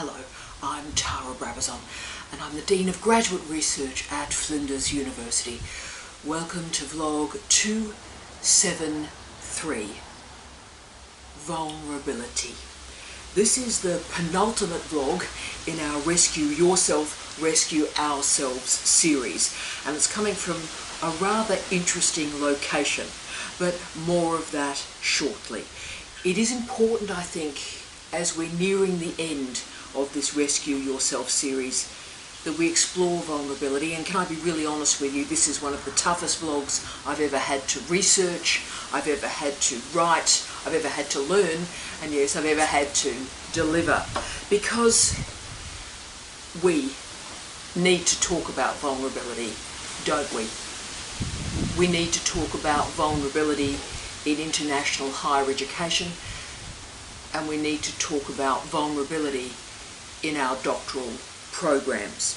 Hello, I'm Tara Brabazon and I'm the Dean of Graduate Research at Flinders University. Welcome to vlog 273, Vulnerability. This is the penultimate vlog in our Rescue Yourself, Rescue Ourselves series, and it's coming from a rather interesting location, but more of that shortly. It is important, I think, as we're nearing the end of this Rescue Yourself series, that we explore vulnerability. And can I be really honest with you, this is one of the toughest vlogs I've ever had to research, I've ever had to write, I've ever had to learn, and yes, I've ever had to deliver, because we need to talk about vulnerability, don't we? We need to talk about vulnerability in international higher education, and we need to talk about vulnerability in our doctoral programs.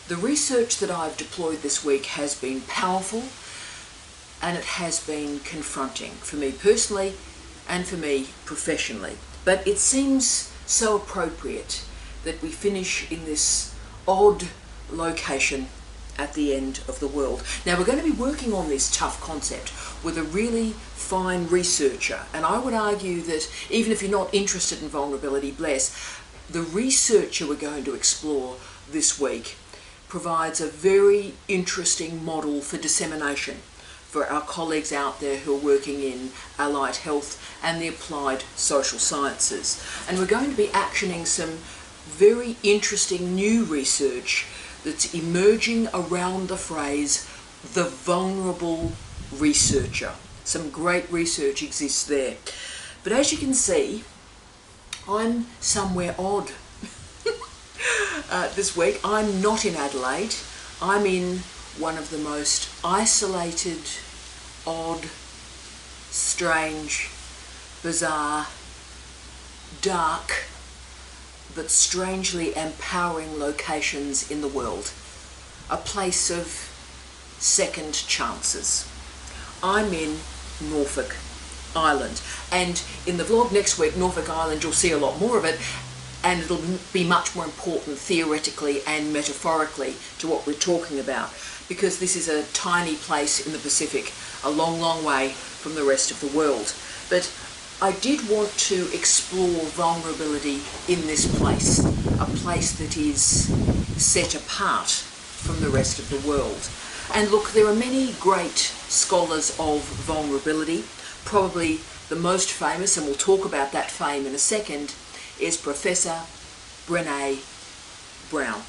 The research that I've deployed this week has been powerful, and it has been confronting for me personally and for me professionally. But it seems so appropriate that we finish in this odd location at the end of the world. Now, we're going to be working on this tough concept with a really fine researcher, and I would argue that even if you're not interested in vulnerability, bless, the researcher we're going to explore this week provides a very interesting model for dissemination for our colleagues out there who are working in allied health and the applied social sciences. And we're going to be actioning some very interesting new research that's emerging around the phrase, the vulnerable researcher. Some great research exists there. But as you can see, I'm somewhere odd this week. I'm not in Adelaide. I'm in one of the most isolated, odd, strange, bizarre, dark, but strangely empowering locations in the world. A place of second chances. I'm in Norfolk Island, and in the vlog next week, Norfolk Island, you'll see a lot more of it, and it'll be much more important theoretically and metaphorically to what we're talking about, because this is a tiny place in the Pacific, a long, long way from the rest of the world. But I did want to explore vulnerability in this place, a place that is set apart from the rest of the world. And look, there are many great scholars of vulnerability. Probably the most famous, and we'll talk about that fame in a second, is Professor Brene Brown.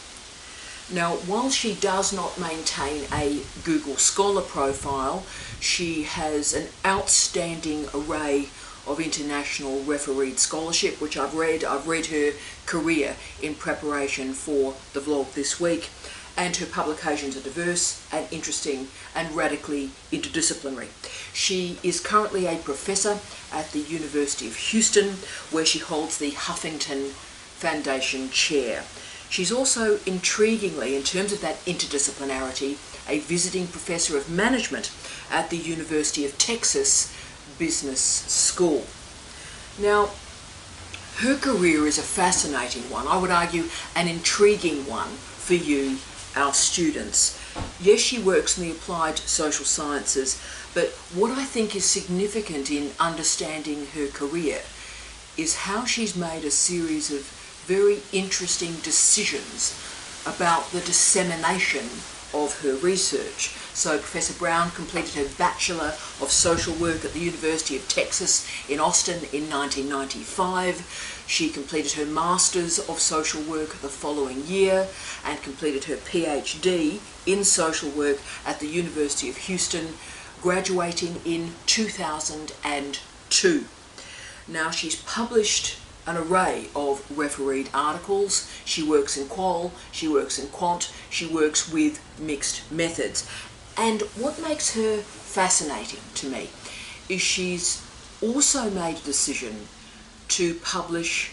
Now, while she does not maintain a Google Scholar profile, she has an outstanding array of international refereed scholarship, which I've read. I've read her career in preparation for the vlog this week, and her publications are diverse and interesting and radically interdisciplinary. She is currently a professor at the University of Houston, where she holds the Huffington Foundation Chair. She's also, intriguingly, in terms of that interdisciplinarity, a visiting professor of management at the University of Texas Business School. Now, her career is a fascinating one, I would argue an intriguing one for you, our students. Yes, she works in the applied social sciences, but what I think is significant in understanding her career is how she's made a series of very interesting decisions about the dissemination of her research. So Professor Brown completed her Bachelor of Social Work at the University of Texas in Austin in 1995. She completed her Masters of Social Work the following year and completed her PhD in Social Work at the University of Houston, graduating in 2002. Now, she's published an array of refereed articles. She works in qual, she works in quant, she works with mixed methods. And what makes her fascinating to me is she's also made a decision to publish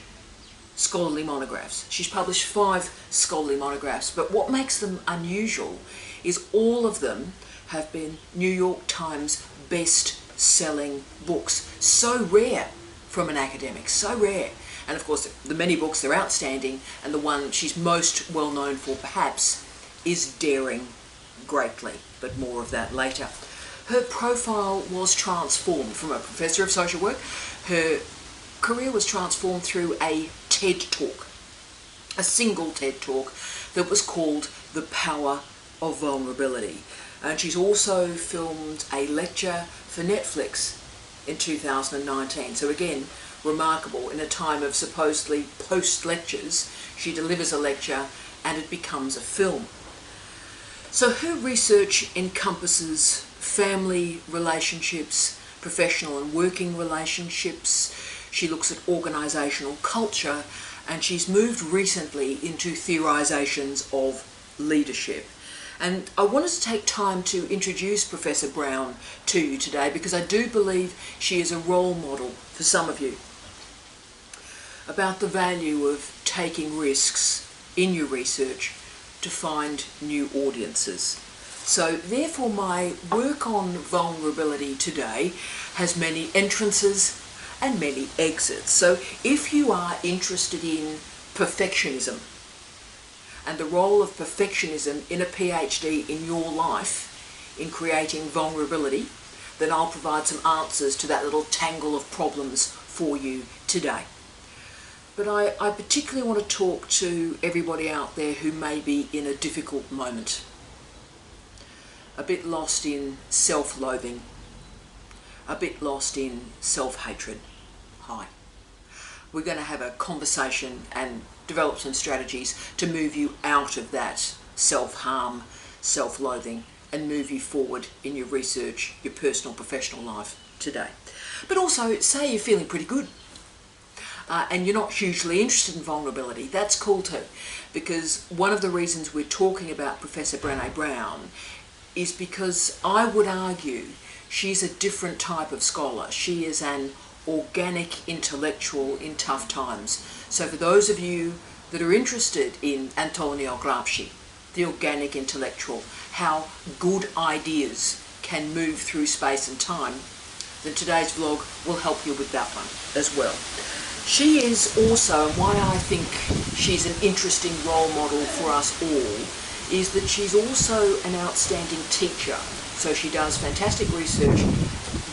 scholarly monographs. She's published 5 scholarly monographs, but what makes them unusual is all of them have been New York Times best-selling books. So rare from an academic, so rare. And of course, the many books are outstanding, and the one she's most well known for perhaps is Daring Greatly, but more of that later. Her profile was transformed from a professor of social work. Her career was transformed through a TED Talk, a single TED Talk that was called The Power of Vulnerability. And she's also filmed a lecture for Netflix in 2019. So again, remarkable. In a time of supposedly post-lectures, she delivers a lecture and it becomes a film. So her research encompasses family relationships, professional and working relationships. She looks at organisational culture, and she's moved recently into theorisations of leadership. And I wanted to take time to introduce Professor Brown to you today because I do believe she is a role model for some of you about the value of taking risks in your research to find new audiences. So therefore my work on vulnerability today has many entrances and many exits. So if you are interested in perfectionism and the role of perfectionism in a PhD in your life in creating vulnerability, then I'll provide some answers to that little tangle of problems for you today. But I particularly want to talk to everybody out there who may be in a difficult moment, a bit lost in self-loathing, a bit lost in self-hatred. Hi. We're going to have a conversation and develop some strategies to move you out of that self-harm, self-loathing, and move you forward in your research, your personal, professional life today. But also, say you're feeling pretty good and you're not hugely interested in vulnerability. That's cool too, because one of the reasons we're talking about Professor Brene Brown is because I would argue she's a different type of scholar. She is an organic intellectual in tough times. So for those of you that are interested in Antonio Gramsci, the organic intellectual, how good ideas can move through space and time, then today's vlog will help you with that one as well. She is also, and why I think she's an interesting role model for us all, is that she's also an outstanding teacher. So she does fantastic research,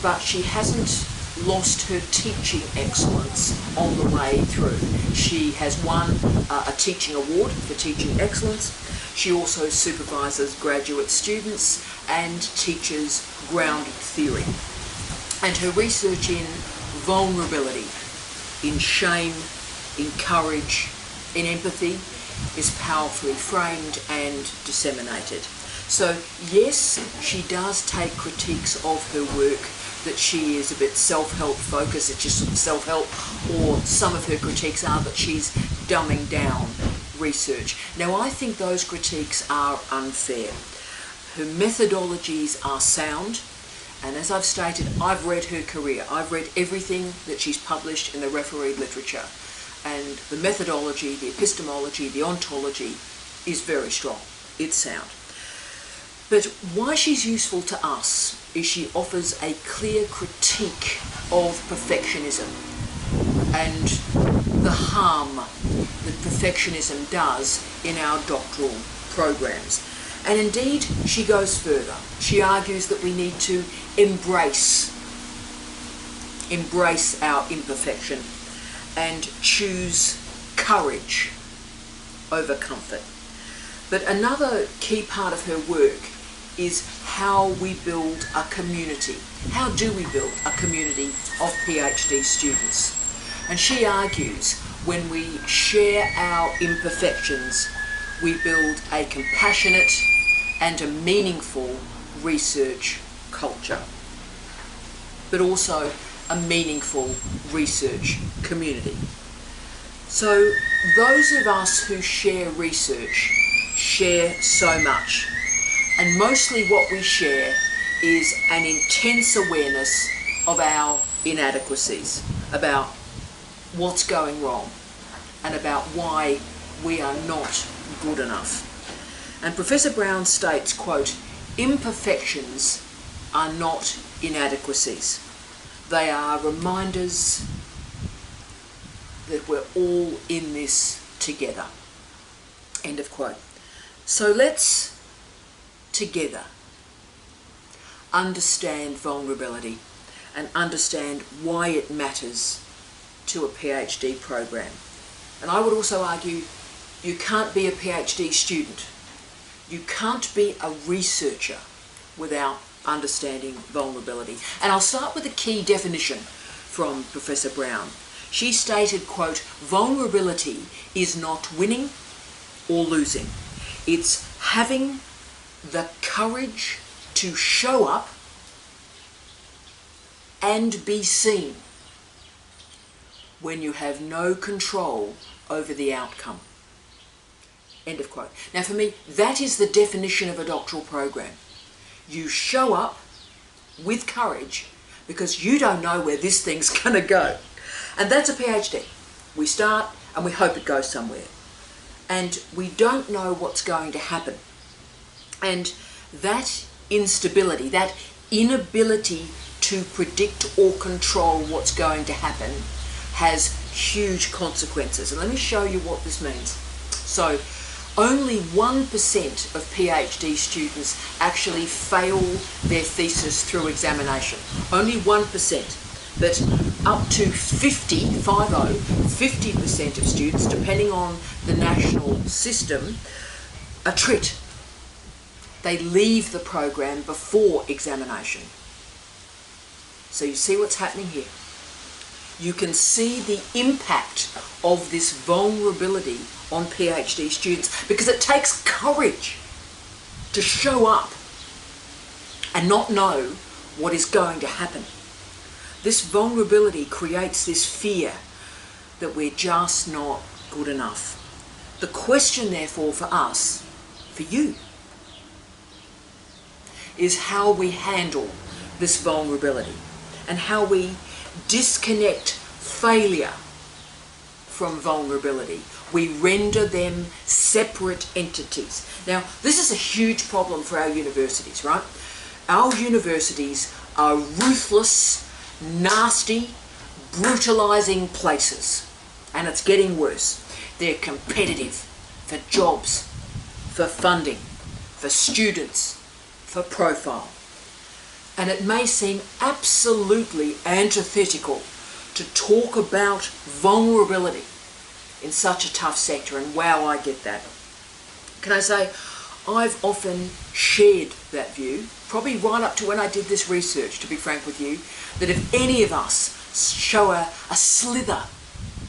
but she hasn't lost her teaching excellence on the way through. She has won a teaching award for teaching excellence. She also supervises graduate students and teaches grounded theory. And her research in vulnerability, in shame, in courage, in empathy is powerfully framed and disseminated. So yes, she does take critiques of her work that she is a bit self-help focused, it's just self-help, or some of her critiques are that she's dumbing down research. Now I think those critiques are unfair. Her methodologies are sound, and as I've stated, I've read her career. I've read everything that she's published in the refereed literature, and the methodology, the epistemology, the ontology is very strong. It's sound. But why she's useful to us is she offers a clear critique of perfectionism and the harm that perfectionism does in our doctoral programs. And indeed, she goes further. She argues that we need to embrace our imperfection and choose courage over comfort. But another key part of her work is how we build a community. How do we build a community of PhD students? And she argues when we share our imperfections, we build a compassionate and a meaningful research culture, but also a meaningful research community. So those of us who share research share so much, and mostly what we share is an intense awareness of our inadequacies, about what's going wrong, and about why we are not good enough. And Professor Brown states, quote, "Imperfections are not inadequacies. They are reminders that we're all in this together. End of quote. So let's together understand vulnerability and understand why it matters to a PhD program. And I would also argue you can't be a PhD student. You can't be a researcher without understanding vulnerability. And I'll start with a key definition from Professor Brown. She stated, quote, "Vulnerability is not winning or losing. It's having the courage to show up and be seen when you have no control over the outcome." End of quote. Now for me, that is the definition of a doctoral program. You show up with courage because you don't know where this thing's going to go. And that's a PhD. We start and we hope it goes somewhere. And we don't know what's going to happen. And that instability, that inability to predict or control what's going to happen has huge consequences. And let me show you what this means. So only 1% of PhD students actually fail their thesis through examination. Only 1%. But up to 50% of students, depending on the national system, are trit. They leave the program before examination. So you see what's happening here. You can see the impact of this vulnerability on PhD students because it takes courage to show up and not know what is going to happen. This vulnerability creates this fear that we're just not good enough. The question, therefore, for us, for you, is how we handle this vulnerability and how we disconnect failure from vulnerability. We render them separate entities. Now, this is a huge problem for our universities, right? Our universities are ruthless, nasty, brutalizing places, and it's getting worse. They're competitive for jobs, for funding, for students, for profile. And it may seem absolutely antithetical to talk about vulnerability in such a tough sector, and wow, I get that. Can I say, I've often shared that view, probably right up to when I did this research, to be frank with you, that if any of us show a slither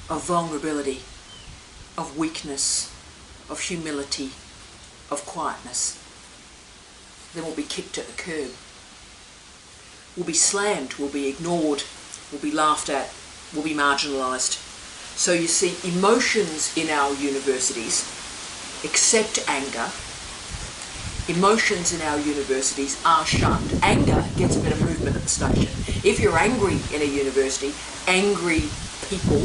of vulnerability, of weakness, of humility, of quietness, then we'll be kicked at the curb. We'll be slammed, we'll be ignored, we'll be laughed at, we'll be marginalised. So you see, emotions in our universities, except anger, emotions in our universities are shunned. Anger gets a bit of movement at the station. If you're angry in a university, angry people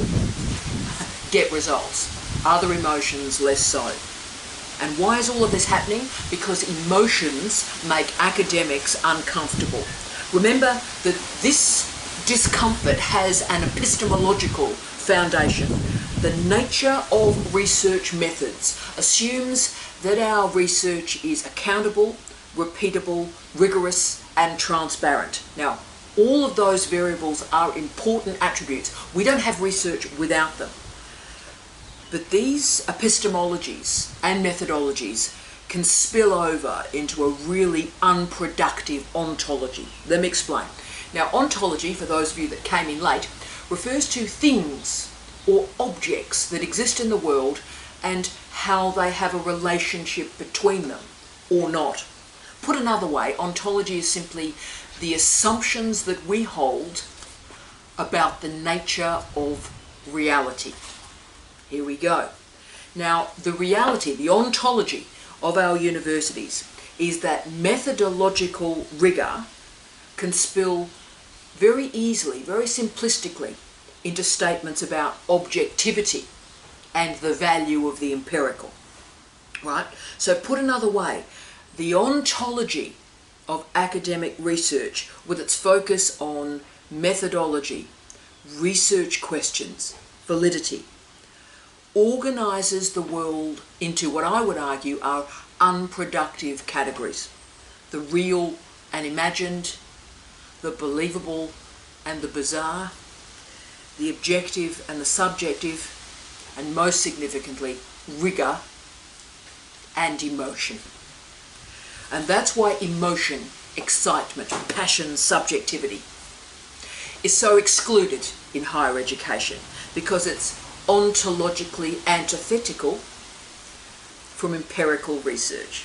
get results. Other emotions, less so. And why is all of this happening? Because emotions make academics uncomfortable. Remember that this discomfort has an epistemological foundation. The nature of research methods assumes that our research is accountable, repeatable, rigorous, and transparent. Now, all of those variables are important attributes. We don't have research without them. But these epistemologies and methodologies can spill over into a really unproductive ontology. Let me explain. Now, ontology, for those of you that came in late, refers to things or objects that exist in the world and how they have a relationship between them or not. Put another way, ontology is simply the assumptions that we hold about the nature of reality. Here we go. Now, the reality, the ontology of our universities is that methodological rigor can spill very easily, very simplistically, into statements about objectivity and the value of the empirical, right? So put another way, the ontology of academic research, with its focus on methodology, research questions, validity, organises the world into what I would argue are unproductive categories: the real and imagined, the believable and the bizarre, the objective and the subjective, and most significantly, rigor and emotion. And that's why emotion, excitement, passion, subjectivity is so excluded in higher education, because it's ontologically antithetical from empirical research.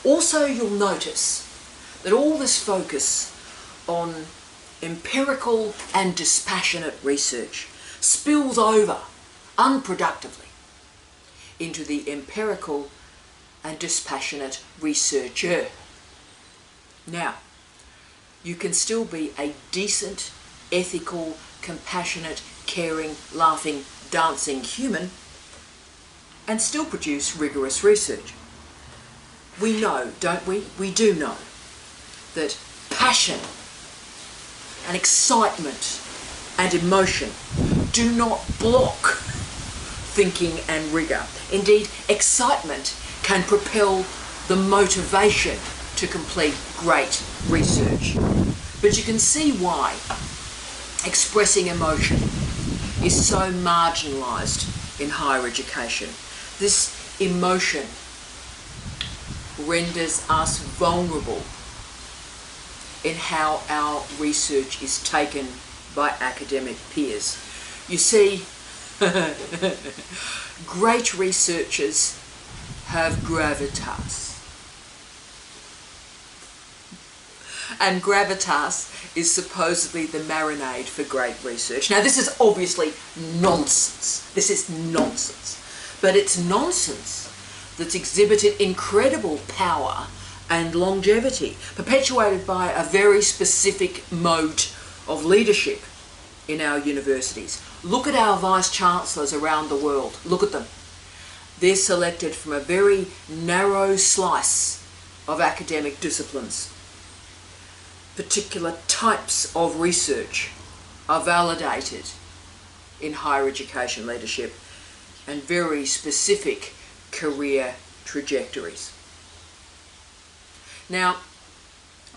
Also, you'll notice that all this focus on empirical and dispassionate research spills over unproductively into the empirical and dispassionate researcher. Now, you can still be a decent, ethical, compassionate, caring, laughing, dancing human and still produce rigorous research. We know, don't we? We do know that passion and excitement and emotion do not block thinking and rigour. Indeed, excitement can propel the motivation to complete great research. But you can see why expressing emotion is so marginalised in higher education. This emotion renders us vulnerable in how our research is taken by academic peers. You see, great researchers have gravitas. And gravitas is supposedly the marinade for great research. Now, this is obviously nonsense. This is nonsense. But it's nonsense that's exhibited incredible power and longevity, perpetuated by a very specific mode of leadership in our universities. Look at our vice-chancellors around the world. Look at them. They're selected from a very narrow slice of academic disciplines. Particular types of research are validated in higher education leadership, and very specific career trajectories. Now,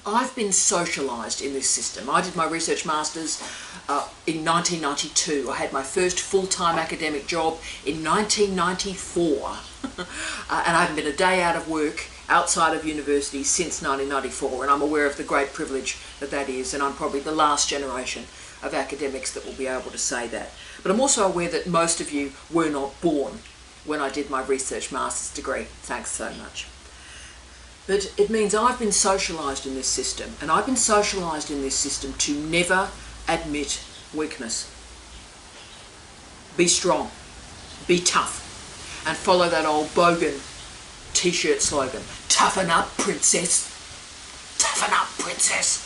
I've been socialised in this system. I did my research masters in 1992. I had my first full-time academic job in 1994. And I haven't been a day out of work outside of university since 1994, and I'm aware of the great privilege that that is, and I'm probably the last generation of academics that will be able to say that. But I'm also aware that most of you were not born when I did my research master's degree. Thanks so much. But it means I've been socialised in this system, and I've been socialised in this system to never admit weakness. Be strong, be tough, and follow that old bogan t-shirt slogan, toughen up, princess. Toughen up, princess.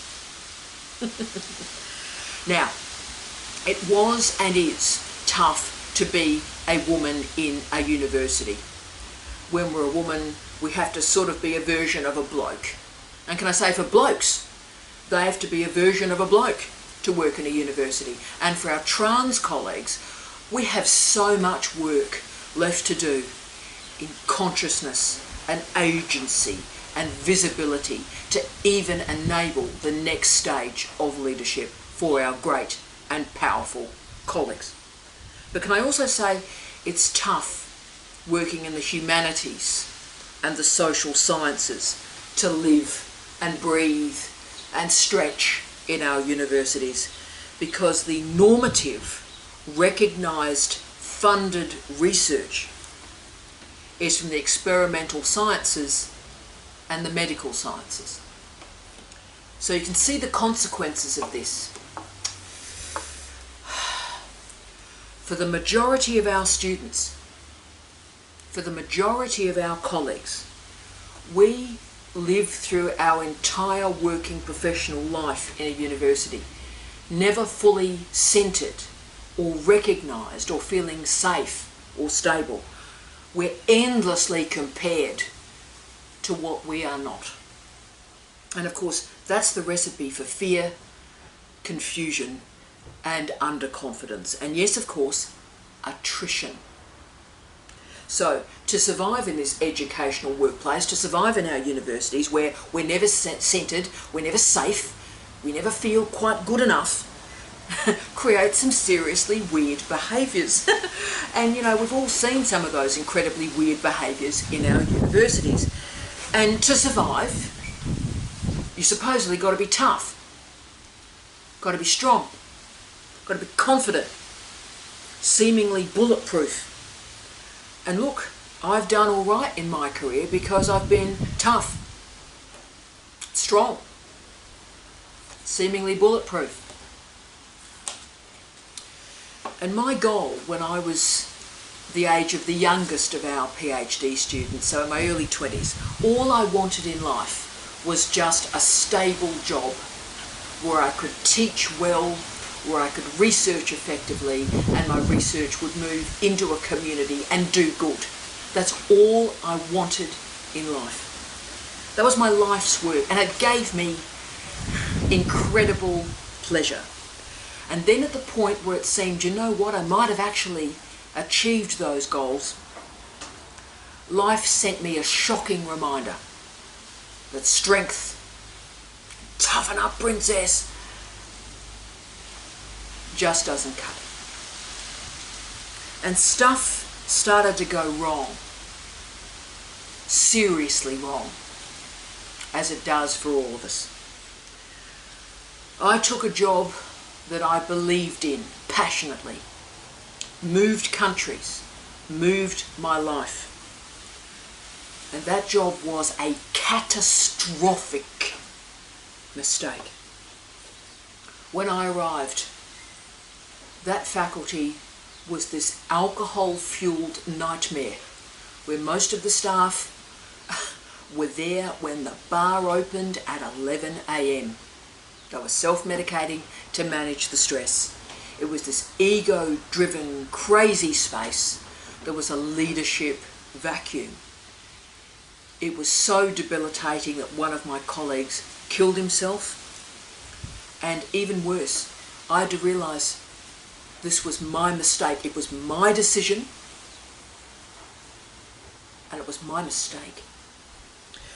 Now, it was and is tough to be a woman in a university. When we're a woman, we have to sort of be a version of a bloke. And can I say, for blokes, they have to be a version of a bloke to work in a university. And for our trans colleagues, we have so much work left to do in consciousness and agency and visibility to even enable the next stage of leadership for our great and powerful colleagues. But can I also say it's tough working in the humanities and the social sciences to live and breathe and stretch in our universities, because the normative, recognised, funded research is from the experimental sciences and the medical sciences. So you can see the consequences of this. For the majority of our students, for the majority of our colleagues, we live through our entire working professional life in a university never fully centred or recognised or feeling safe or stable. We're endlessly compared to what we are not. And of course, that's the recipe for fear, confusion, and underconfidence. And yes, of course, attrition. So, to survive in this educational workplace, to survive in our universities where we're never centred, we're never safe, we never feel quite good enough, create some seriously weird behaviours. And you know, we've all seen some of those incredibly weird behaviours in our universities. And to survive, you supposedly got to be tough, got to be strong, got to be confident, seemingly bulletproof. And look, I've done all right in my career because I've been tough, strong, seemingly bulletproof. And my goal when I was the age of the youngest of our PhD students, so in my early 20s, all I wanted in life was just a stable job where I could teach well, where I could research effectively, and my research would move into a community and do good. That's all I wanted in life. That was my life's work, and it gave me incredible pleasure. And then at the point where it seemed, you know what, I might have actually achieved those goals, life sent me a shocking reminder that strength, toughen up princess, just doesn't cut it. And stuff started to go wrong, seriously wrong, as it does for all of us. I took a job that I believed in passionately, moved countries, moved my life. And that job was a catastrophic mistake. When I arrived, that faculty was this alcohol-fueled nightmare where most of the staff were there when the bar opened at 11 a.m. They were self-medicating to manage the stress. It was this ego-driven, crazy space. There was a leadership vacuum. It was so debilitating that one of my colleagues killed himself. And even worse, I had to realise this was my mistake. It was my decision, and it was my mistake.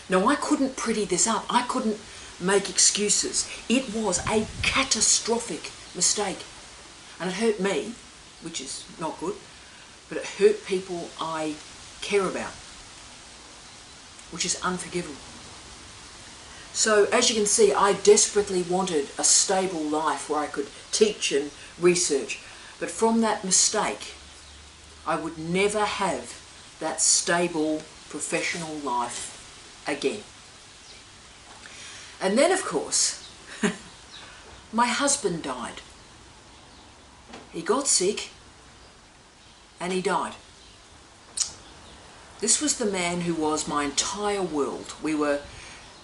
Now, I couldn't pretty this up. I couldn't make excuses. It was a catastrophic mistake. And it hurt me, which is not good, but it hurt people I care about, which is unforgivable. So, as you can see, I desperately wanted a stable life where I could teach and research. But from that mistake, I would never have that stable professional life again. And then, of course, my husband died. He got sick and he died. This was the man who was my entire world. We were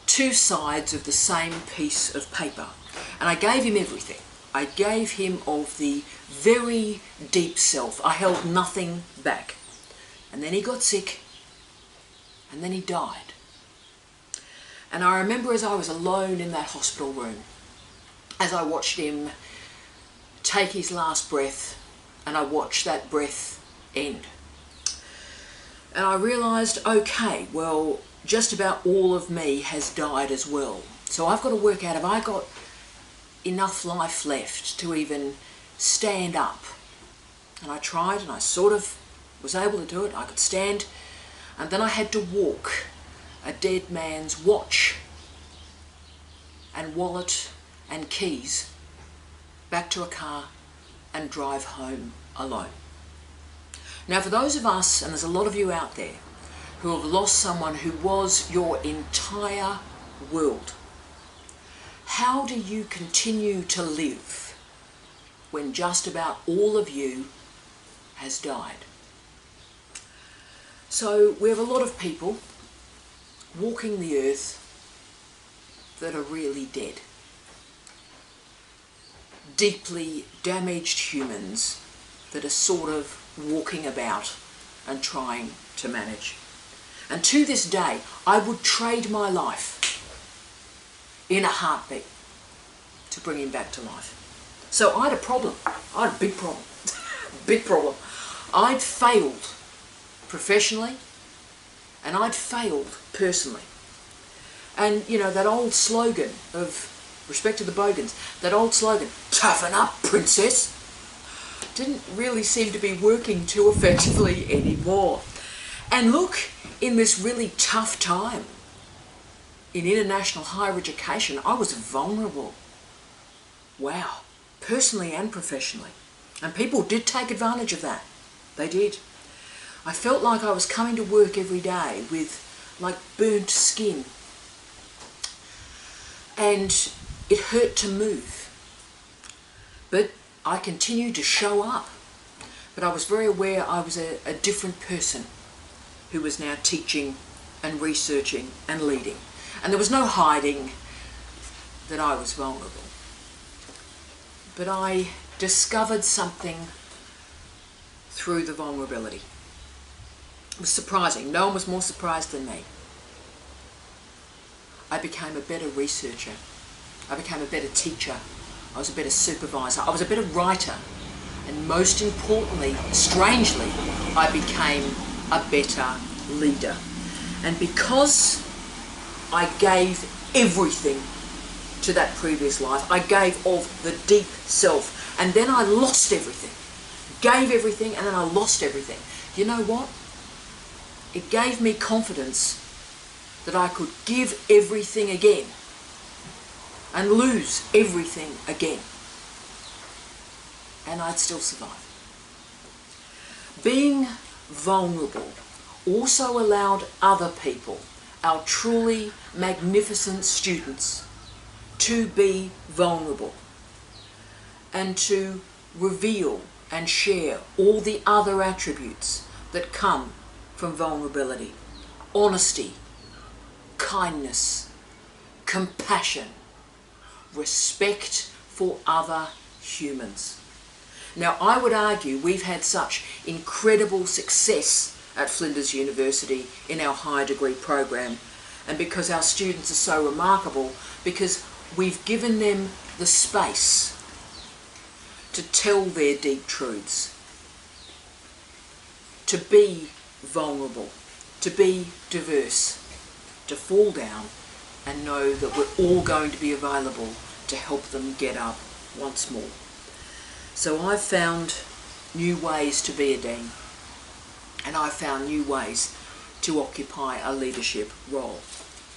two sides of the same piece of paper. And I gave him everything. I gave him of the very deep self. I held nothing back. And then he got sick, and then he died. And I remember as I was alone in that hospital room, as I watched him take his last breath, and I watched that breath end. And I realised, okay, well, just about all of me has died as well. So I've got to work out, have I got enough life left to even stand up? And I tried, and I sort of was able to do it. I could stand, and then I had to walk a dead man's watch and wallet and keys back to a car and drive home alone. Now, for those of us, and there's a lot of you out there, who have lost someone who was your entire world, how do you continue to live when just about all of you has died? So we have a lot of people walking the earth that are really dead. Deeply damaged humans that are sort of walking about and trying to manage. And to this day, I would trade my life in a heartbeat to bring him back to life. So I had a problem. I had a big problem. Big problem. I'd failed professionally and I'd failed personally. And, you know, that old slogan of, respect to the Bogans, that old slogan, toughen up, princess, didn't really seem to be working too effectively anymore. And look, in this really tough time in international higher education, I was vulnerable. Wow, personally and professionally. And people did take advantage of that. They did. I felt like I was coming to work every day with like burnt skin. And it hurt to move. But I continued to show up. But I was very aware I was a different person who was now teaching and researching and leading. And there was no hiding that I was vulnerable. But I discovered something through the vulnerability. It was surprising. No one was more surprised than me. I became a better researcher. I became a better teacher. I was a better supervisor. I was a better writer. And most importantly, strangely, I became a better leader. And because I gave everything to that previous life, I gave of the deep self, and then I lost everything. Gave everything, and then I lost everything. You know what? It gave me confidence that I could give everything again and lose everything again, and I'd still survive. Being vulnerable also allowed other people, our truly magnificent students, to be vulnerable and to reveal and share all the other attributes that come from vulnerability: honesty, kindness, compassion, respect for other humans. Now, I would argue we've had such incredible success at Flinders University in our higher degree program, and because our students are so remarkable, because we've given them the space to tell their deep truths, to be vulnerable, to be diverse, to fall down and know that we're all going to be available to help them get up once more. So I've found new ways to be a dean, and I've found new ways to occupy a leadership role.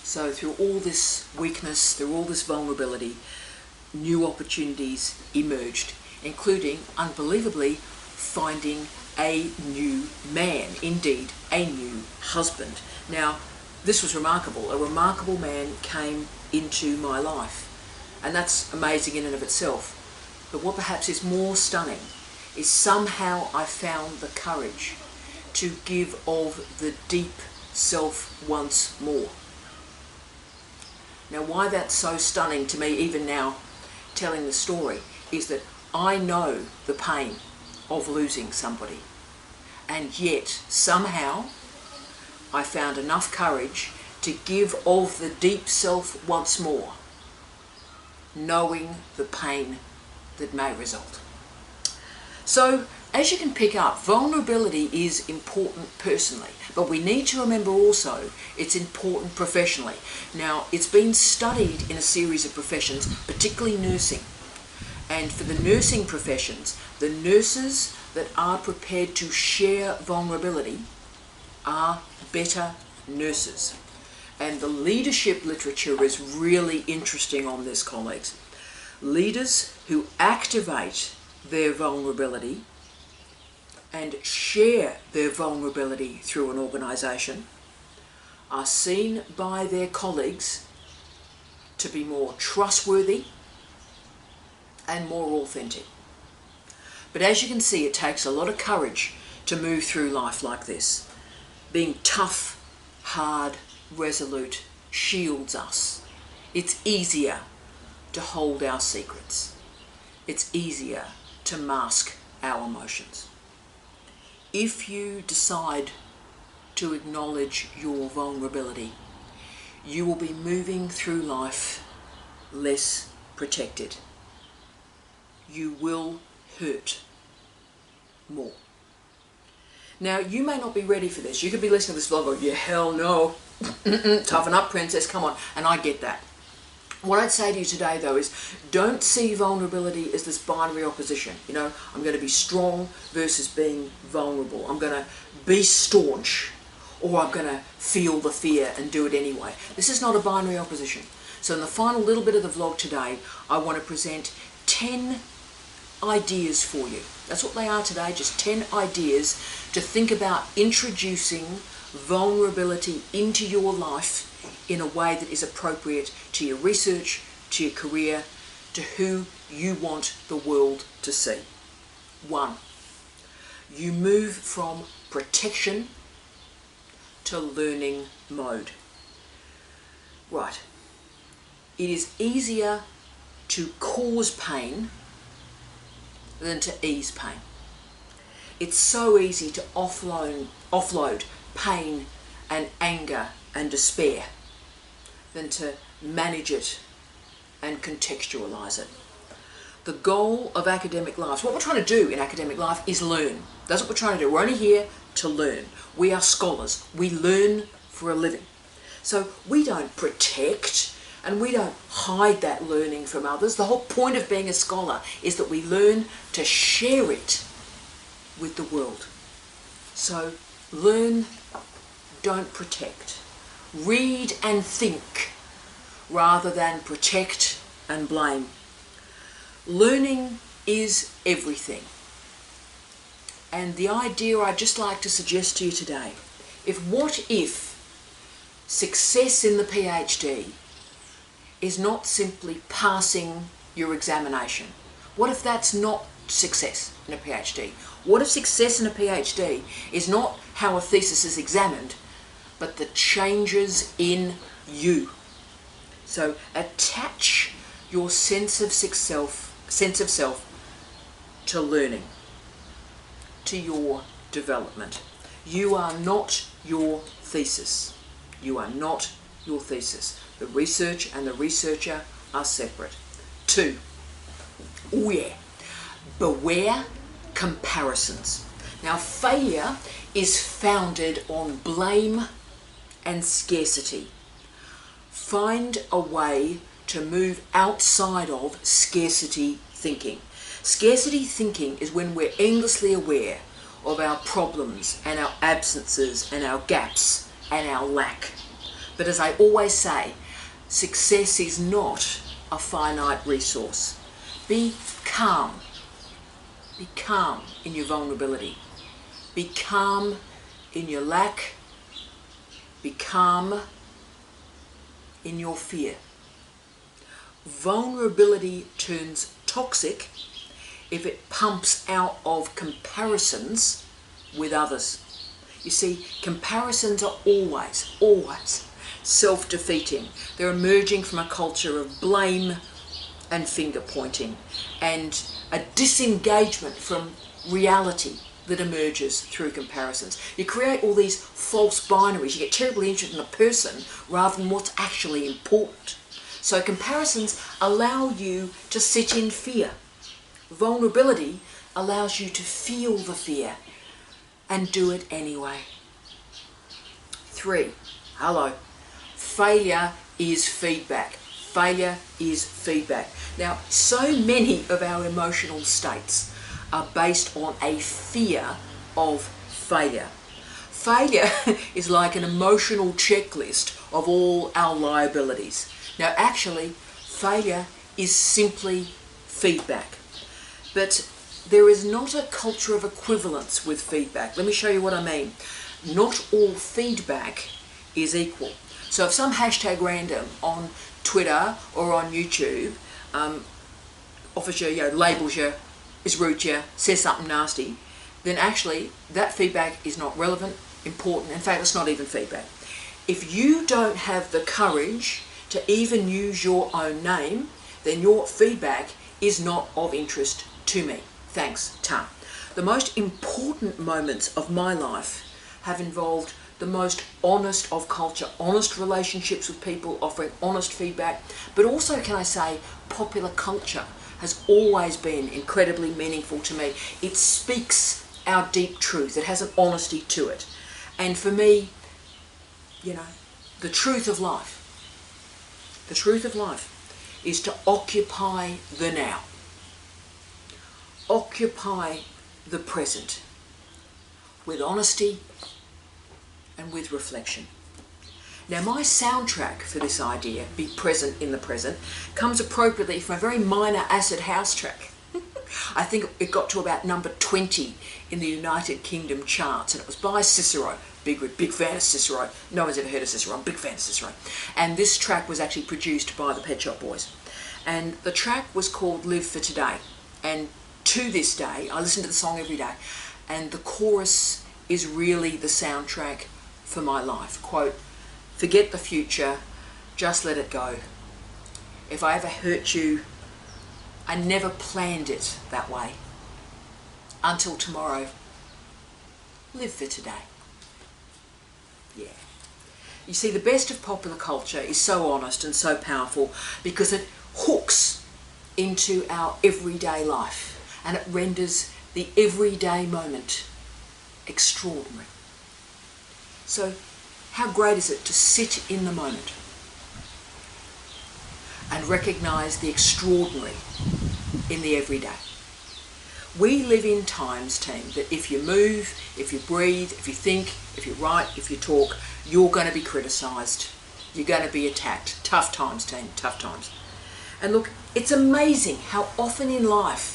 So through all this weakness, through all this vulnerability, new opportunities emerged, including, unbelievably, finding a new man, indeed a new husband. Now, this was remarkable. A remarkable man came into my life, and that's amazing in and of itself. But what perhaps is more stunning is somehow I found the courage to give of the deep self once more. Now, why that's so stunning to me, even now telling the story, is that I know the pain of losing somebody, and yet somehow I found enough courage to give of the deep self once more, knowing the pain that may result. So, as you can pick up, vulnerability is important personally, but we need to remember also it's important professionally. Now, it's been studied in a series of professions, particularly nursing. And for the nursing professions, the nurses that are prepared to share vulnerability are better nurses. And the leadership literature is really interesting on this, colleagues. Leaders who activate their vulnerability and share their vulnerability through an organisation are seen by their colleagues to be more trustworthy and more authentic. But as you can see, it takes a lot of courage to move through life like this. Being tough, hard, resolute shields us. It's easier to hold our secrets. It's easier to mask our emotions. If you decide to acknowledge your vulnerability, you will be moving through life less protected. You will hurt more. Now, you may not be ready for this. You could be listening to this vlog and go, yeah, hell no. Toughen up, princess, come on. And I get that. What I'd say to you today, though, is don't see vulnerability as this binary opposition. You know, I'm going to be strong versus being vulnerable. I'm going to be staunch, or I'm going to feel the fear and do it anyway. This is not a binary opposition. So in the final little bit of the vlog today, I want to present 10 ideas for you. That's what they are today, just 10 ideas to think about introducing vulnerability into your life in a way that is appropriate to your research, to your career, to who you want the world to see. 1, you move from protection to learning mode. Right. It is easier to cause pain than to ease pain. It's so easy to offload pain and anger and despair than to manage it and contextualize it. The goal of academic life, what we're trying to do in academic life is learn. That's what we're trying to do. We're only here to learn. We are scholars. We learn for a living. So we don't protect and we don't hide that learning from others. The whole point of being a scholar is that we learn to share it with the world. So learn, don't protect. Read and think rather than protect and blame. Learning is everything. And the idea I'd just like to suggest to you today, what if success in the PhD is not simply passing your examination? What if that's not success in a PhD? What if success in a PhD is not how a thesis is examined, but the changes in you? So attach your sense of self to learning, to your development. You are not your thesis. You are not your thesis. The research and the researcher are separate. 2, beware comparisons. Now, failure is founded on blame and scarcity. Find a way to move outside of scarcity thinking. Scarcity thinking is when we're endlessly aware of our problems and our absences and our gaps and our lack. But as I always say, success is not a finite resource. Be calm. Be calm in your vulnerability. Be calm in your lack. Be calm in your fear. Vulnerability turns toxic if it pumps out of comparisons with others. You see, comparisons are always self-defeating. They're emerging from a culture of blame and finger pointing and a disengagement from reality that emerges through comparisons. You create all these false binaries. You get terribly interested in a person rather than what's actually important. So comparisons allow you to sit in fear. Vulnerability allows you to feel the fear and do it anyway. 3, failure is feedback. Failure is feedback. Now, so many of our emotional states are based on a fear of failure. Failure is like an emotional checklist of all our liabilities. Now, actually, failure is simply feedback. But there is not a culture of equivalence with feedback. Let me show you what I mean. Not all feedback is equal. So if some hashtag random on Twitter or on YouTube offers you, labels you, is rude to you, says something nasty, then actually that feedback is not relevant, important. In fact, it's not even feedback. If you don't have the courage to even use your own name, then your feedback is not of interest to me. Thanks, ta. The most important moments of my life have involved the most honest of culture, honest relationships with people, offering honest feedback, but also, can I say, popular culture has always been incredibly meaningful to me. It speaks our deep truth. It has an honesty to it. And for me, you know, the truth of life is to occupy the now. Occupy the present with honesty and with reflection. Now, my soundtrack for this idea, be present in the present, comes appropriately from a very minor acid house track. I think it got to about number 20 in the United Kingdom charts, and it was by Cicero. Big fan of Cicero. No one's ever heard of Cicero. I'm a big fan of Cicero. And this track was actually produced by the Pet Shop Boys. And the track was called Live for Today. And to this day, I listen to the song every day, and the chorus is really the soundtrack for my life. Quote, "Forget the future, just let it go. If I ever hurt you, I never planned it that way. Until tomorrow, live for today." Yeah. You see, the best of popular culture is so honest and so powerful because it hooks into our everyday life and it renders the everyday moment extraordinary. So, how great is it to sit in the moment and recognise the extraordinary in the everyday? We live in times, team, that if you move, if you breathe, if you think, if you write, if you talk, you're going to be criticised. You're going to be attacked. Tough times, team, tough times. And look, it's amazing how often in life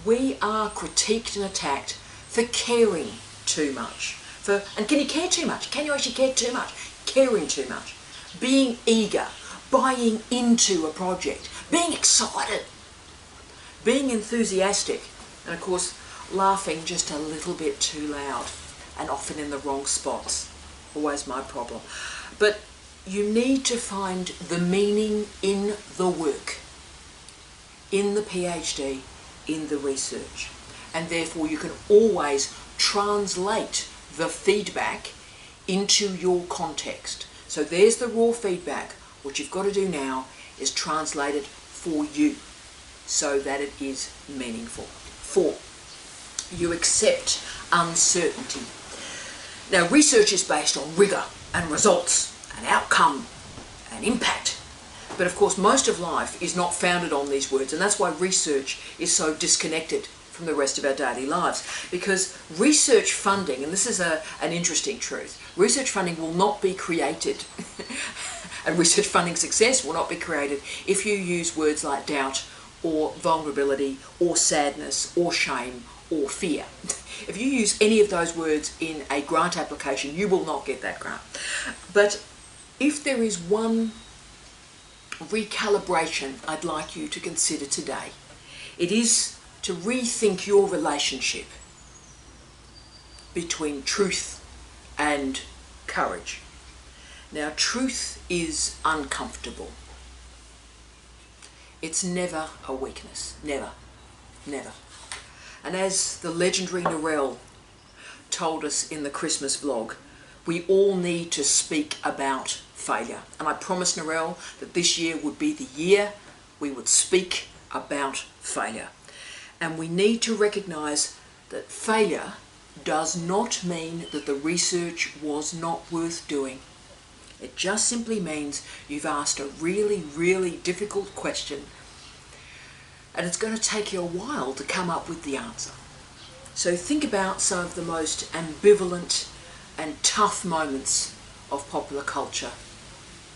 we are critiqued and attacked for caring too much. And can you care too much? Can you actually care too much? Caring too much. Being eager. Buying into a project. Being excited. Being enthusiastic. And of course, laughing just a little bit too loud and often in the wrong spots. Always my problem. But you need to find the meaning in the work, in the PhD, in the research. And therefore you can always translate the feedback into your context. So there's the raw feedback. What you've got to do now is translate it for you so that it is meaningful. 4, you accept uncertainty. Now, research is based on rigor and results and outcome and impact. But of course, most of life is not founded on these words, and that's why research is so disconnected from the rest of our daily lives. Because research funding, and this is an interesting truth, research funding will not be created and research funding success will not be created if you use words like doubt or vulnerability or sadness or shame or fear. If you use any of those words in a grant application, you will not get that grant. But if there is one recalibration I'd like you to consider today, it is to rethink your relationship between truth and courage. Now, truth is uncomfortable. It's never a weakness. Never. Never. And as the legendary Narelle told us in the Christmas vlog, we all need to speak about failure. And I promised Narelle that this year would be the year we would speak about failure. And we need to recognise that failure does not mean that the research was not worth doing. It just simply means you've asked a really, really difficult question and it's going to take you a while to come up with the answer. So think about some of the most ambivalent and tough moments of popular culture.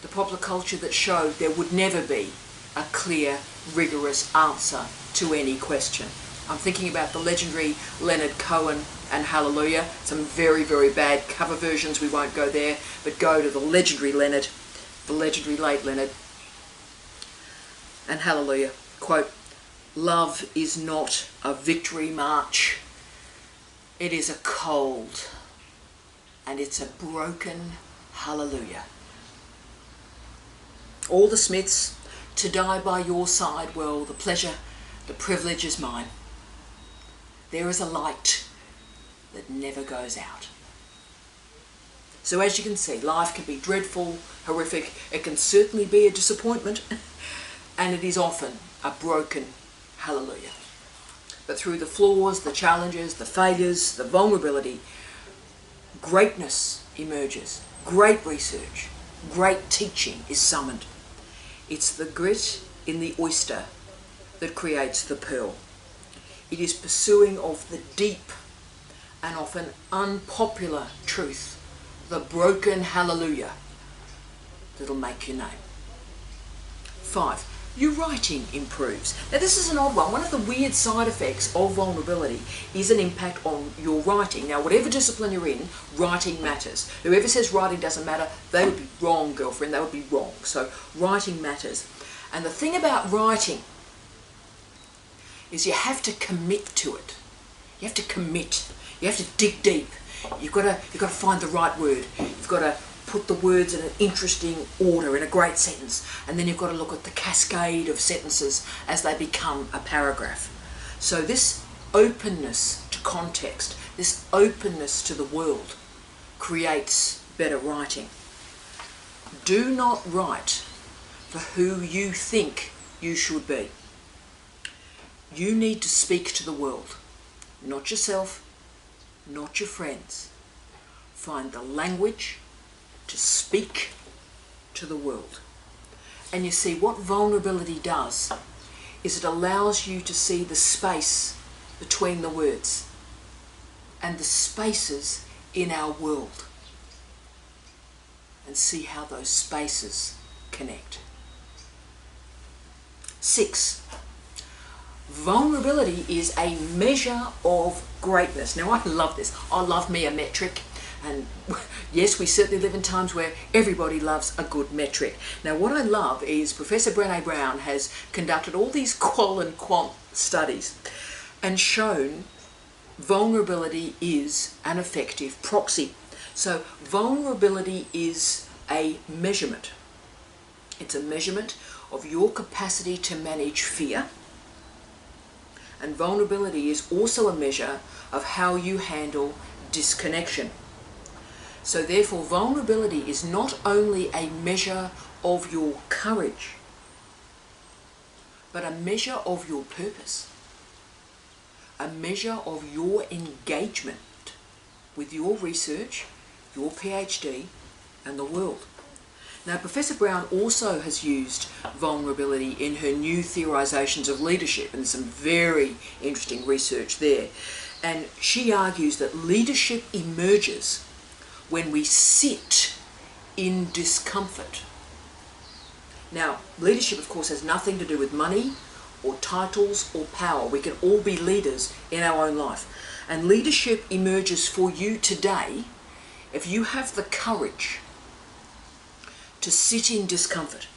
The popular culture that showed there would never be a clear, rigorous answer to any question. I'm thinking about the legendary Leonard Cohen and Hallelujah. Some very, very bad cover versions, we won't go there, but go to the legendary Leonard, the legendary late Leonard, and Hallelujah. Quote, "Love is not a victory march. It is a cold, and it's a broken hallelujah." All the Smiths, "To die by your side, well, the pleasure, the privilege is mine. There is a light that never goes out." So as you can see, life can be dreadful, horrific, it can certainly be a disappointment, and it is often a broken hallelujah. But through the flaws, the challenges, the failures, the vulnerability, greatness emerges. Great research, great teaching is summoned. It's the grit in the oyster that creates the pearl. It is pursuing of the deep and often unpopular truth, the broken hallelujah, that'll make your name. 5. Your writing improves. Now this is an odd one. One of the weird side effects of vulnerability is an impact on your writing. Now whatever discipline you're in, writing matters. Whoever says writing doesn't matter, they would be wrong, girlfriend. They would be wrong. So writing matters. And the thing about writing is you have to commit to it. You have to commit. You have to dig deep. You've got to find the right word. You've got to put the words in an interesting order in a great sentence, and then you've got to look at the cascade of sentences as they become a paragraph. So this openness to context, this openness to the world creates better writing. Do not write for who you think you should be. You need to speak to the world, not yourself, not your friends. Find the language to speak to the world. And you see, what vulnerability does is it allows you to see the space between the words and the spaces in our world, and see how those spaces connect. 6. Vulnerability is a measure of greatness. Now I love this. I love me a metric. And yes, we certainly live in times where everybody loves a good metric. Now what I love is Professor Brene Brown has conducted all these qual and quant studies and shown vulnerability is an effective proxy. So vulnerability is a measurement. It's a measurement of your capacity to manage fear. And vulnerability is also a measure of how you handle disconnection. So therefore, vulnerability is not only a measure of your courage, but a measure of your purpose, a measure of your engagement with your research, your PhD, and the world. Now, Professor Brown also has used vulnerability in her new theorizations of leadership, and there's some very interesting research there. And she argues that leadership emerges when we sit in discomfort. Now, leadership, of course, has nothing to do with money or titles or power. We can all be leaders in our own life. And leadership emerges for you today if you have the courage to sit in discomfort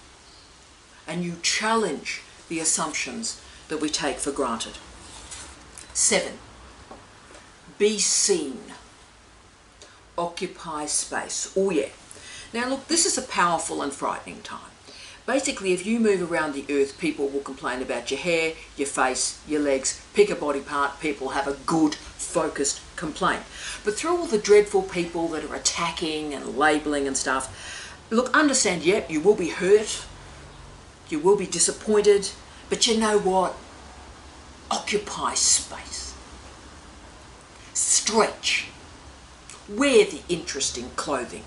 and you challenge the assumptions that we take for granted. 7. Be seen. Occupy space. Oh yeah. Now look, this is a powerful and frightening time. Basically, if you move around the earth, people will complain about your hair, your face, your legs. Pick a body part, people have a good, focused complaint. But through all the dreadful people that are attacking and labelling and stuff, look, understand, yep, you will be hurt, you will be disappointed, but you know what? Occupy space. Stretch. Wear the interesting clothing.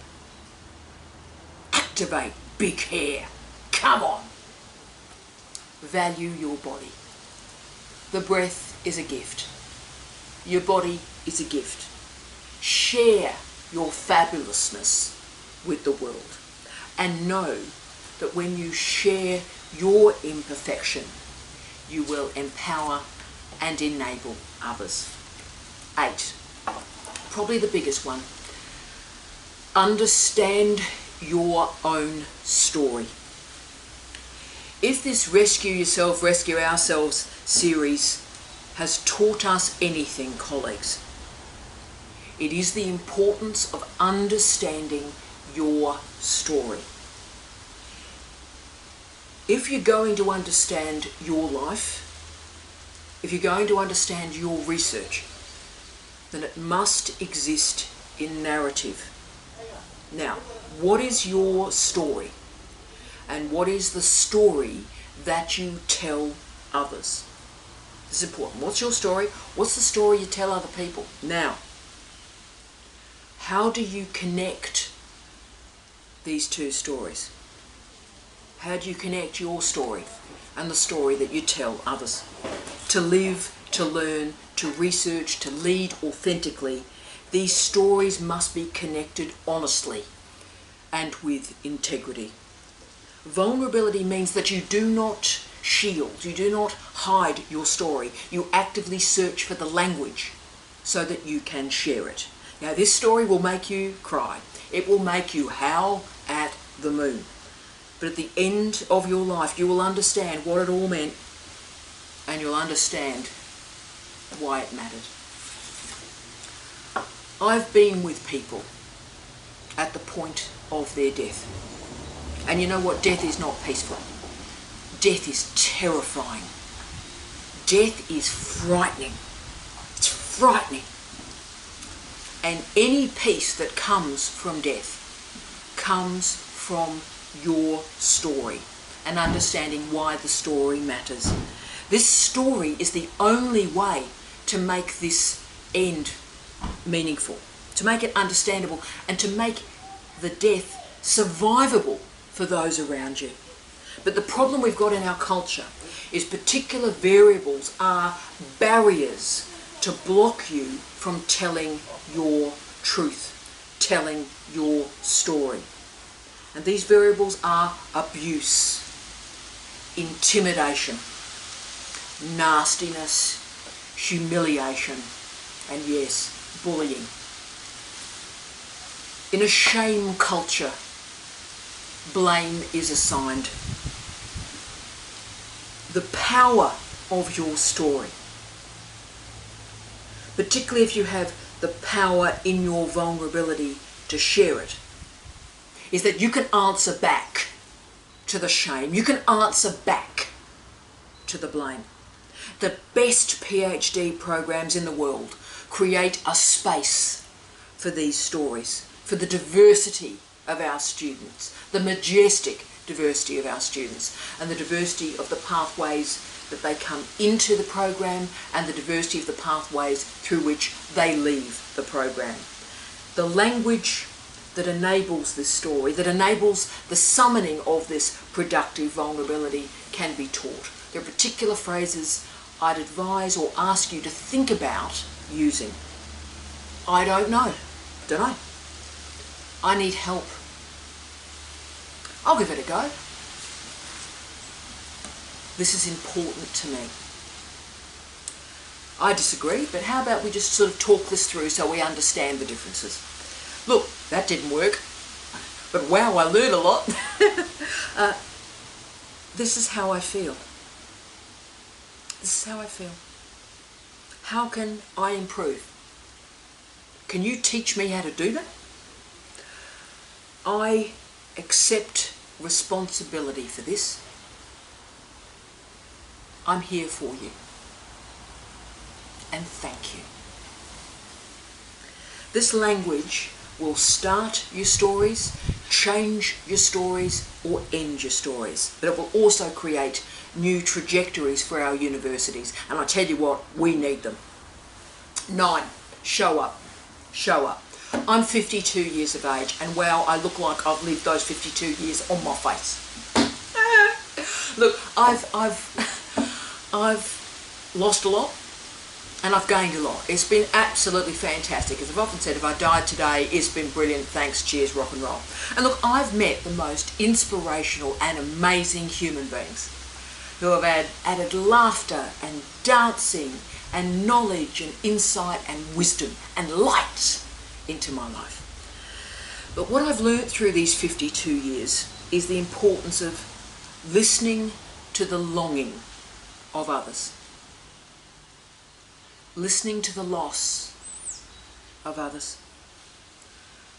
Activate big hair. Come on. Value your body. The breath is a gift. Your body is a gift. Share your fabulousness with the world. And know that when you share your imperfection, you will empower and enable others. 8. Probably the biggest one. Understand your own story. If this Rescue Yourself, Rescue Ourselves series has taught us anything, colleagues, it is the importance of understanding your story. If you're going to understand your life, if you're going to understand your research, then it must exist in narrative. Now, what is your story? And what is the story that you tell others? This is important. What's your story? What's the story you tell other people? Now, how do you connect these two stories? How do you connect your story and the story that you tell others? To live, to learn, to research, to lead authentically, these stories must be connected honestly and with integrity. Vulnerability means that you do not shield, you do not hide your story. You actively search for the language so that you can share it. Now, this story will make you cry. It will make you howl at the moon. But at the end of your life, you will understand what it all meant, and you'll understand why it mattered. I've been with people at the point of their death. And you know what? Death is not peaceful. Death is terrifying. Death is frightening. It's frightening. And any peace that comes from death comes from your story and understanding why the story matters. This story is the only way to make this end meaningful, to make it understandable, and to make the death survivable for those around you. But the problem we've got in our culture is particular variables are barriers to block you from telling your truth, telling your story. And these variables are abuse, intimidation, nastiness, humiliation, and yes, bullying. In a shame culture, blame is assigned. The power of your story, particularly if you have the power in your vulnerability to share it, is that you can answer back to the shame. You can answer back to the blame. The best PhD programs in the world create a space for these stories, for the diversity of our students, the majestic diversity of our students, and the diversity of the pathways that they come into the program and the diversity of the pathways through which they leave the program. The language that enables this story, that enables the summoning of this productive vulnerability, can be taught. There are particular phrases I'd advise or ask you to think about using. I don't know. I need help. I'll give it a go. This is important to me. I disagree, but how about we just sort of talk this through so we understand the differences? Look, that didn't work, but wow, I learned a lot. This is how I feel. This is how I feel. How can I improve? Can you teach me how to do that? I accept responsibility for this. I'm here for you. And thank you. This language will start your stories, change your stories, or end your stories. But it will also create new trajectories for our universities. And I tell you what, we need them. 9, show up. Show up. I'm 52 years of age, and wow, I look like I've lived those 52 years on my face. Look, I've lost a lot, and I've gained a lot. It's been absolutely fantastic. As I've often said, if I died today, it's been brilliant. Thanks, cheers, rock and roll. And look, I've met the most inspirational and amazing human beings who have added laughter and dancing and knowledge and insight and wisdom and light into my life. But what I've learnt through these 52 years is the importance of listening to the longing of others, listening to the loss of others,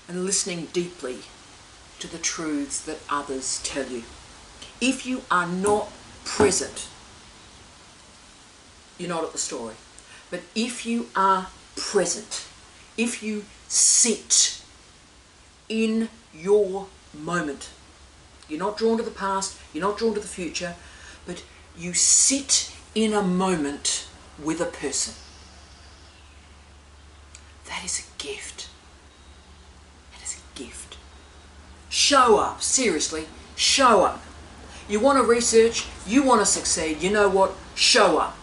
and listening deeply to the truths that others tell you. If you are not present, you're not at the story. But if you are present, if you sit in your moment, you're not drawn to the past, you're not drawn to the future, but you sit in a moment with a person. That is a gift. That is a gift. Show up, seriously, show up. You want to research, you want to succeed, you know what? Show up.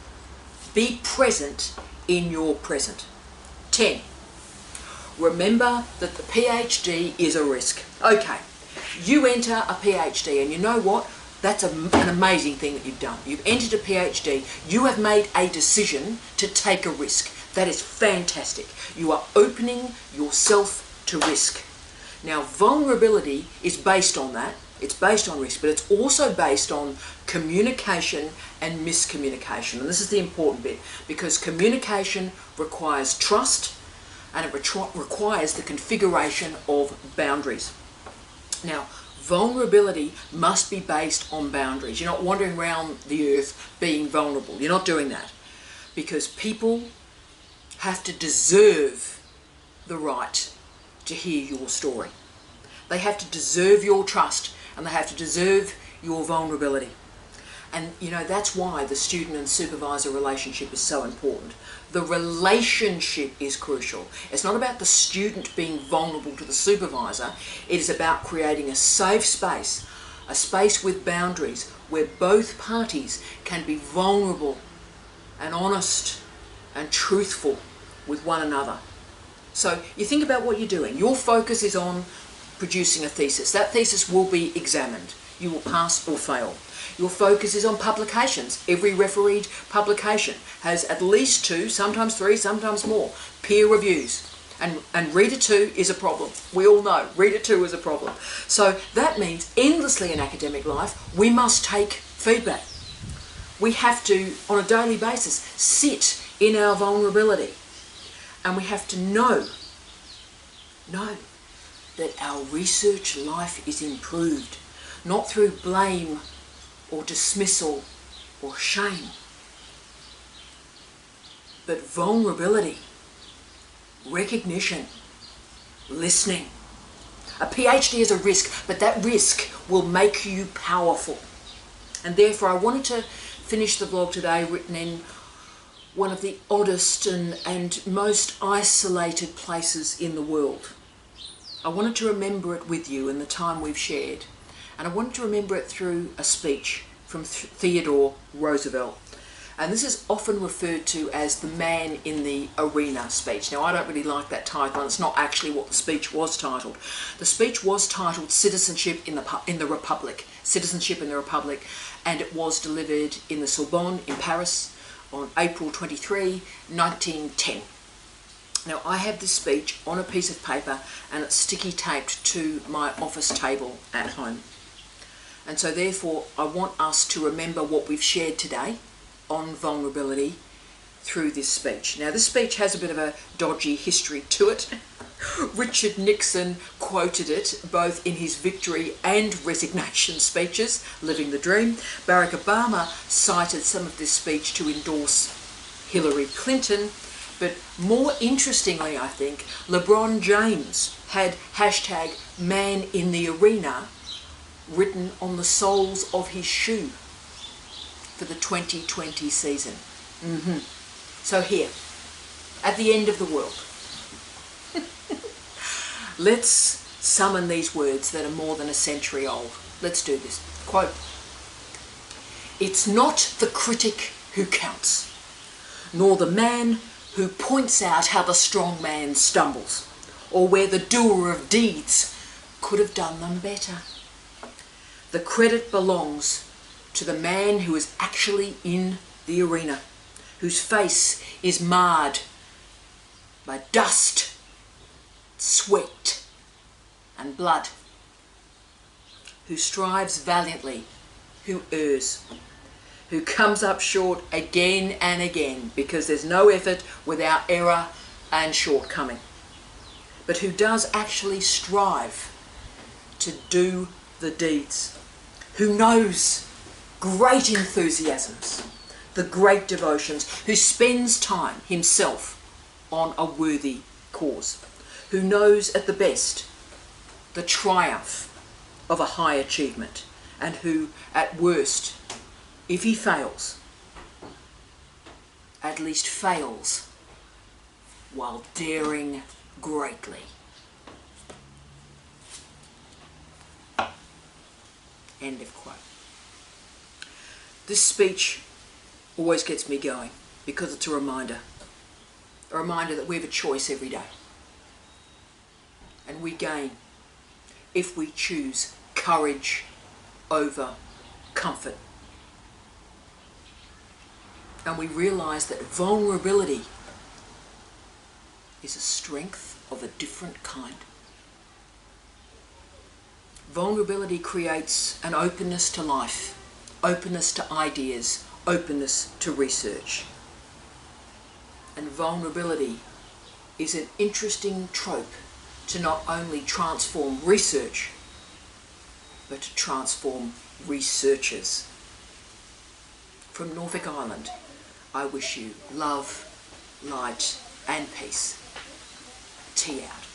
Be present in your present. 10. Remember that the PhD is a risk. Okay, you enter a PhD and you know what? That's an amazing thing that you've done. You've entered a PhD, you have made a decision to take a risk. That is fantastic. You are opening yourself to risk. Now, vulnerability is based on that. It's based on risk, but it's also based on communication and miscommunication. And this is the important bit, because communication requires trust and it requires the configuration of boundaries. Now, vulnerability must be based on boundaries. You're not wandering around the earth being vulnerable. You're not doing that, because people have to deserve the right to hear your story. They have to deserve your trust, and they have to deserve your vulnerability. And you know, that's why the student and supervisor relationship is so important. The relationship is crucial. It's not about the student being vulnerable to the supervisor. It is about creating a safe space, a space with boundaries where both parties can be vulnerable and honest and truthful with one another. So you think about what you're doing. Your focus is on producing a thesis. That thesis will be examined. You will pass or fail. Your focus is on publications. Every refereed publication has at least 2, sometimes 3, sometimes more, peer reviews. And reader 2 is a problem. We all know reader 2 is a problem. So that means endlessly in academic life, we must take feedback. We have to, on a daily basis, sit in our vulnerability. And we have to know that our research life is improved, not through blame or dismissal or shame, but vulnerability, recognition, listening. A PhD is a risk, but that risk will make you powerful. And therefore I wanted to finish the vlog today written in one of the oddest and most isolated places in the world. I wanted to remember it with you in the time we've shared. And I wanted to remember it through a speech from Theodore Roosevelt. And this is often referred to as the man in the arena speech. Now, I don't really like that title, and it's not actually what the speech was titled. The speech was titled Citizenship in the Republic. Citizenship in the Republic. And it was delivered in the Sorbonne in Paris on April 23, 1910. Now, I have this speech on a piece of paper and it's sticky taped to my office table at home. And so therefore, I want us to remember what we've shared today on vulnerability through this speech. Now, this speech has a bit of a dodgy history to it. Richard Nixon quoted it both in his victory and resignation speeches, living the dream. Barack Obama cited some of this speech to endorse Hillary Clinton. But more interestingly, I think, LeBron James had hashtag man in the arena written on the soles of his shoe for the 2020 season. So here, at the end of the world, let's summon these words that are more than a century old. Let's do this. Quote, "It's not the critic who counts, nor the man who points out how the strong man stumbles, or where the doer of deeds could have done them better. The credit belongs to the man who is actually in the arena, whose face is marred by dust, sweat, and blood, who strives valiantly, who errs, who comes up short again and again, because there's no effort without error and shortcoming, but who does actually strive to do the deeds, who knows great enthusiasms, the great devotions, who spends time himself on a worthy cause, who knows at the best the triumph of a high achievement, and who at worst, if he fails, at least fails while daring greatly. End of quote. This speech always gets me going because it's a reminder that we have a choice every day. And we gain if we choose courage over comfort. And we realize that vulnerability is a strength of a different kind. Vulnerability creates an openness to life, openness to ideas, openness to research. And vulnerability is an interesting trope to not only transform research, but to transform researchers. From Norfolk Island, I wish you love, light, and peace. Tea out.